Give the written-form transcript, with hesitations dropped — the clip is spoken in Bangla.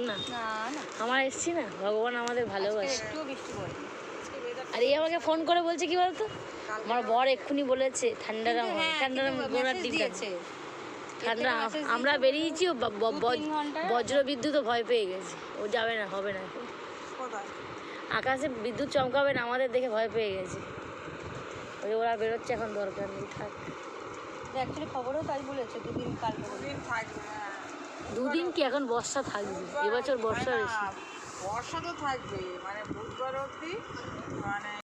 না না না, আমার এসছি না, ভগবান আমাদের ভালোবাসে। একটুও বৃষ্টি পড়েনি। আর এই আমাকে ফোন করে বলছে কি বলতো, আমার বর এক্ষুনি বলেছে ঠান্ডার গোড়ার দিন দিয়েছে ঠান্ডা। আমরা বেরিয়েছি, ও বজ্র বিদ্যুৎ ভয় পেয়ে গেছে, ও যাবে না, হবে না। আকাশে বিদ্যুৎ চমকাবে না, আমাদের দেখে ভয় পেয়ে গেছে। ওই ওরা বেরোচ্ছে, এখন দরকার নেই, থাক। অ্যাকচুয়ালি খবরেও তাই বলেছে, দুদিন থাকবে। দুদিন কি, এখন বর্ষা থাকবে, এবছর বর্ষা বেশি। বর্ষা তো থাকবে, মানে বুধবার অবধি, মানে